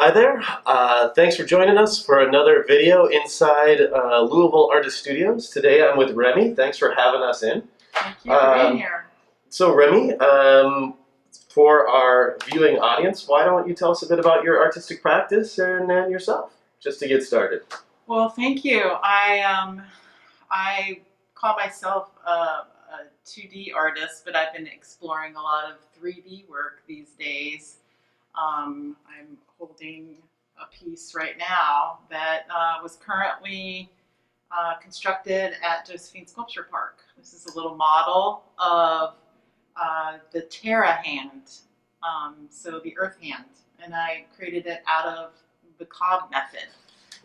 Hi there. Thanks for joining us for another video inside Louisville Artist Studios. Today I'm with Remi. Thanks for having us in. Thank you for being here. So Remi, for our viewing audience, why don't you tell us a bit about your artistic practice and yourself, just to get started. Well, thank you. I call myself a 2D artist, but I've been exploring a lot of 3D work these days. I'm holding a piece right now that was currently constructed at Josephine Sculpture Park. This is a little model of the Terra hand, so the earth hand, and I created it out of the cob method.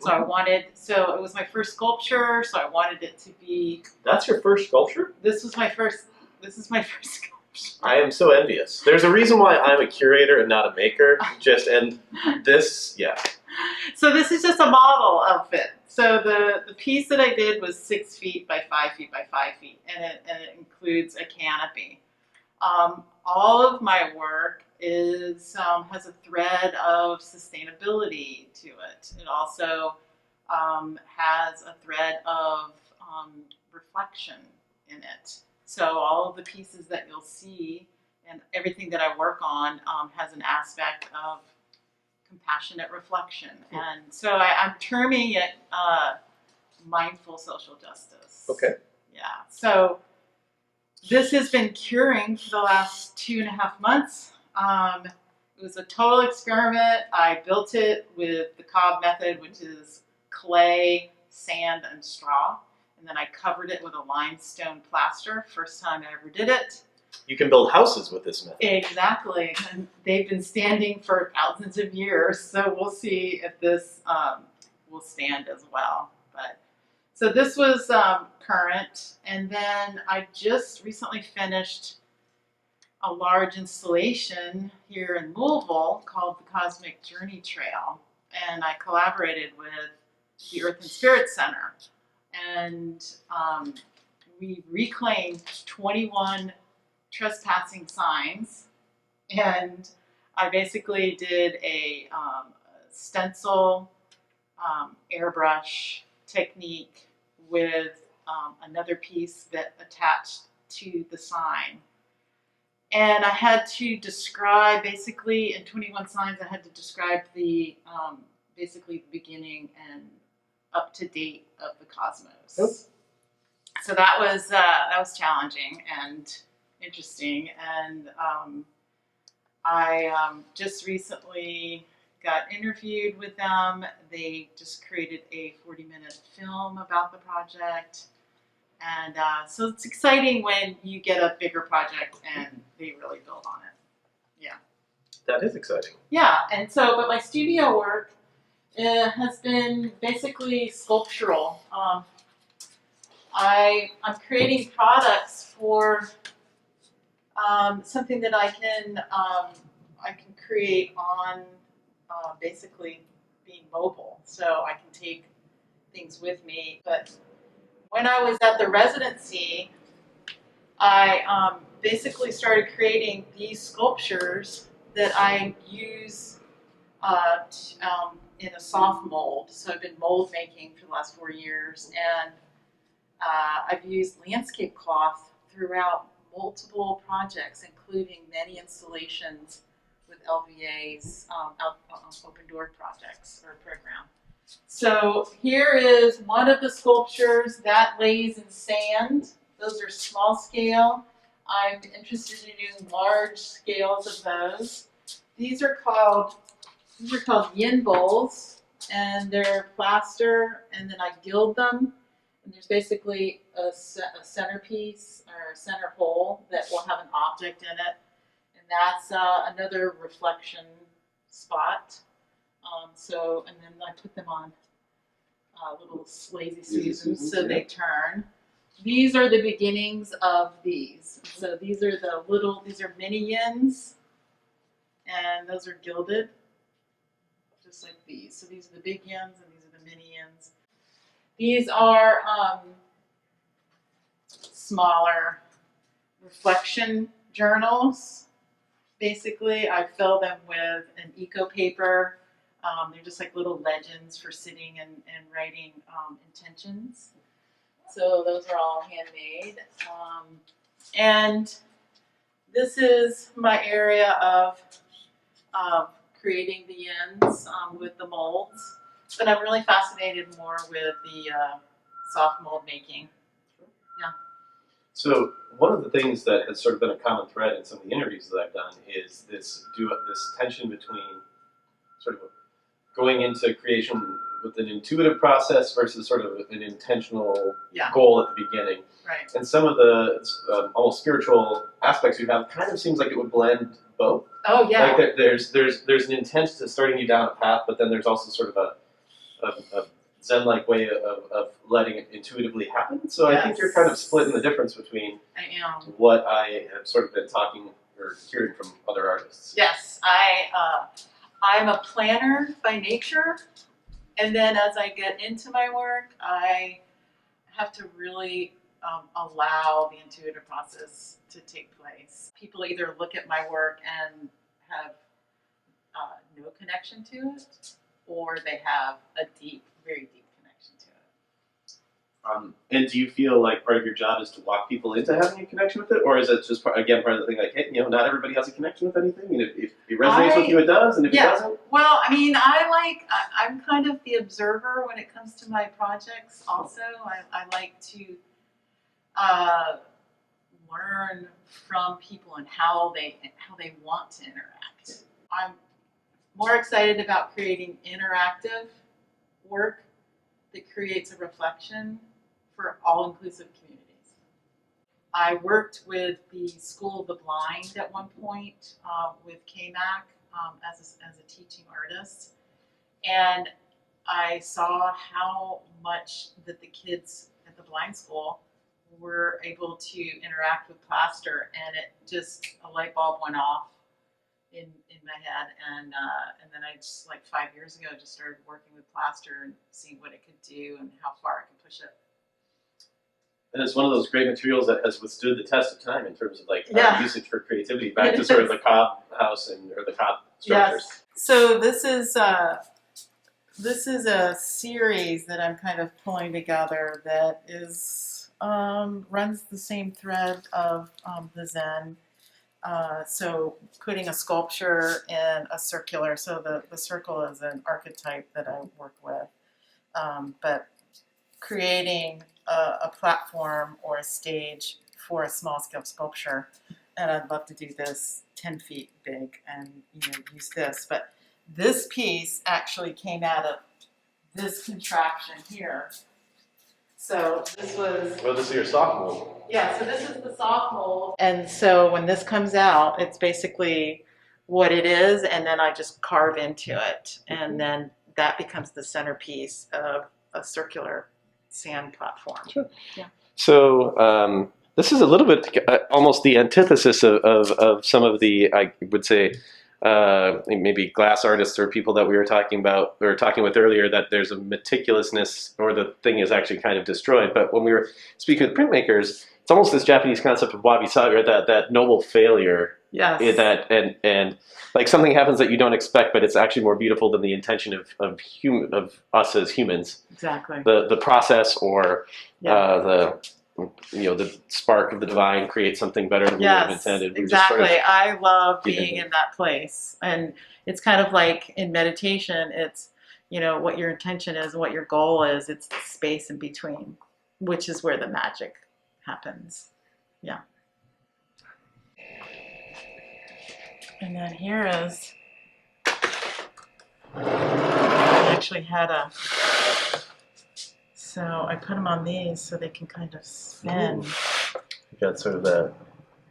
So so it was my first sculpture, so I wanted it to be... That's your first sculpture? This is my first sculpture. I am so envious. There's a reason why I'm a curator and not a maker. Yeah. So this is just a model of it. So the piece that I did was 6 feet by 5 feet by 5 feet, and it includes a canopy. All of my work has a thread of sustainability to it. It also has a thread of reflection in it. So all of the pieces that you'll see and everything that I work on has an aspect of compassionate reflection. And so I'm terming it mindful social justice. Okay. Yeah. So this has been curing for the last 2.5 months. It was a total experiment. I built it with the cob method, which is clay, sand, and straw. And then I covered it with a limestone plaster. First time I ever did it. You can build houses with this method. Exactly. And they've been standing for thousands of years. So we'll see if this will stand as well. So this was current. And then I just recently finished a large installation here in Louisville called the Cosmic Journey Trail. And I collaborated with the Earth and Spirit Center. And we reclaimed 21 trespassing signs. And I basically did a stencil airbrush technique with another piece that attached to the sign. And I had to describe, basically, in 21 signs, I had to describe the basically the beginning and up to date of the cosmos. Yep. So that was challenging and interesting. And I just recently got interviewed with them. They just created a 40-minute film about the project. And so it's exciting when you get a bigger project and they really build on it. Yeah. That is exciting. Yeah, and so, but my studio work has been basically sculptural. I'm creating products for something that I can create on basically being mobile, so I can take things with me. But when I was at the residency, I basically started creating these sculptures that I use in a soft mold. So I've been mold making for the last 4 years, and I've used landscape cloth throughout multiple projects, including many installations with LVA's open door projects or program. So here is one of the sculptures that lays in sand. Those are small scale. I'm interested in doing large scales of those. These are called yin bowls, and they're plaster, and then I gild them. And there's basically a centerpiece or a center hole that will have an object in it, and that's another reflection spot. And then I put them on little lazy Susans so they turn. These are the beginnings of these. So these are these are mini yins, and those are gilded, just like these. So these are the big yins, and these are the mini yins. These are smaller reflection journals. Basically, I fill them with an eco paper They're just like little legends for sitting and writing intentions. So those are all handmade. And this is my area of creating the ends with the molds. But I'm really fascinated more with the soft mold making. Yeah. So one of the things that has sort of been a common thread in some of the interviews that I've done is this tension between sort of going into creation with an intuitive process versus sort of an intentional goal at the beginning. Right. And some of the almost spiritual aspects you have kind of seems like it would blend both. Oh yeah. Like there's an intent to starting you down a path, but then there's also sort of a Zen-like way of letting it intuitively happen. So Yes. I think you're kind of splitting the difference between what I have sort of been talking or hearing from other artists. Yes, I'm a planner by nature, and then as I get into my work, I have to really allow the intuitive process to take place. People either look at my work and have no connection to it, or they have a very deep connection to it. And do you feel like part of your job is to walk people into having a connection with it, or is it just part of the thing like, hey, not everybody has a connection with anything, and if it resonates with you, it does, and if it doesn't? Well, I mean, I'm kind of the observer when it comes to my projects. Also, I like to learn from people and how they want to interact. I'm more excited about creating interactive work that creates a reflection for all-inclusive communities. I worked with the School of the Blind at one point with KMAC as a teaching artist, and I saw how much that the kids at the blind school were able to interact with plaster, and it just, a light bulb went off in my head, and then I just, like 5 years ago, just started working with plaster and seeing what it could do and how far I could push it. And it's one of those great materials that has withstood the test of time in terms of usage for creativity. Back to sort of the Cobb house or the Cobb structures. Yes. So this is a series that I'm kind of pulling together that is runs the same thread of the Zen. So putting a sculpture in a circular, so the circle is an archetype that I work with, but creating a platform or a stage for a small scale sculpture. And I'd love to do this 10 feet big and use this. But this piece actually came out of this contraption here. So this was... Well, this is your soft mold. Yeah, so this is the soft mold. And so when this comes out, it's basically what it is, and then I just carve into it. And then that becomes the centerpiece of a circular sand platform. Sure. Yeah. So this is a little bit almost the antithesis of some of the, I would say, maybe glass artists or people that we were talking with earlier, that there's a meticulousness, or the thing is actually kind of destroyed. But when we were speaking with printmakers, it's almost this Japanese concept of wabi-sabi, or that noble failure. Yes. And like something happens that you don't expect, but it's actually more beautiful than the intention of us as humans. Exactly. The process, or the spark of the divine creates something better than we would have intended. Exactly. I love being in that place. And it's kind of like in meditation, it's, what your intention is and what your goal is. It's the space in between, which is where the magic happens. Yeah. And then here is, I actually had so I put them on these so they can kind of spin. You got sort of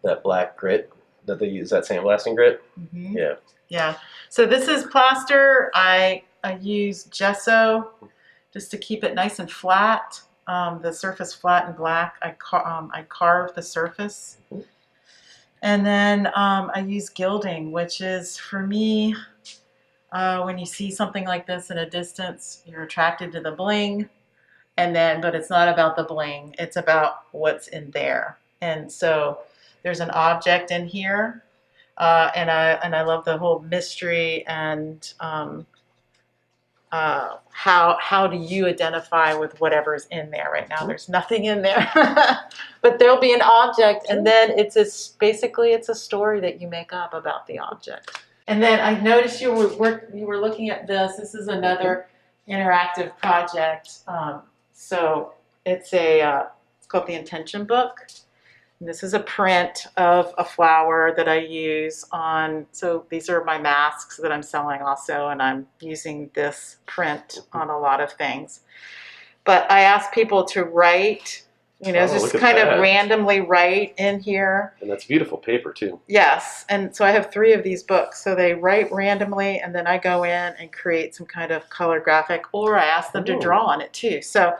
that black grit that they use, that sandblasting grit. Mm-hmm. Yeah. Yeah. So this is plaster. I use gesso just to keep it nice and flat. The surface flat and black. I carve the surface. Mm-hmm. And then I use gilding, which is, for me, when you see something like this in a distance, you're attracted to the bling. But it's not about the bling, it's about what's in there. And so there's an object in here, and I love the whole mystery and how do you identify with whatever's in there right now? There's nothing in there, but there'll be an object, and then basically it's a story that you make up about the object. And then I noticed you were looking at this. This is another interactive project. So it's called the Intention Book. And this is a print of a flower that I use on, so these are my masks that I'm selling also, and I'm using this print on a lot of things. But I ask people to write, just kind of randomly write in here. And that's beautiful paper too. Yes, and so I have 3 of these books. So they write randomly, and then I go in and create some kind of color graphic, or I ask them to draw on it too. So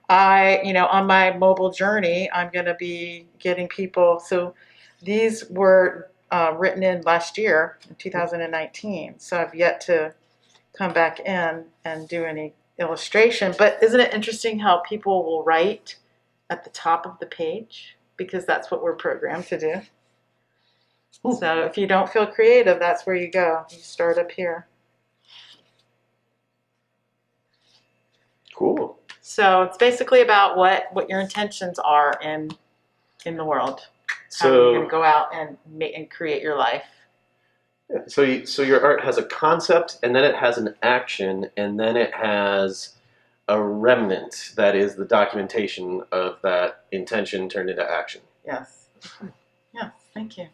on my mobile journey, I'm going to be getting people. So these were written in last year, in 2019. So I've yet to come back in and do any illustration. But isn't it interesting how people will write at the top of the page? Because that's what we're programmed to do. So if you don't feel creative, that's where you go. You start up here. Cool. So it's basically about what your intentions are in the world. How you're going to go out and create your life. Yeah. So your art has a concept, and then it has an action, and then it has a remnant that is the documentation of that intention turned into action. Yes. Yeah. Thank you.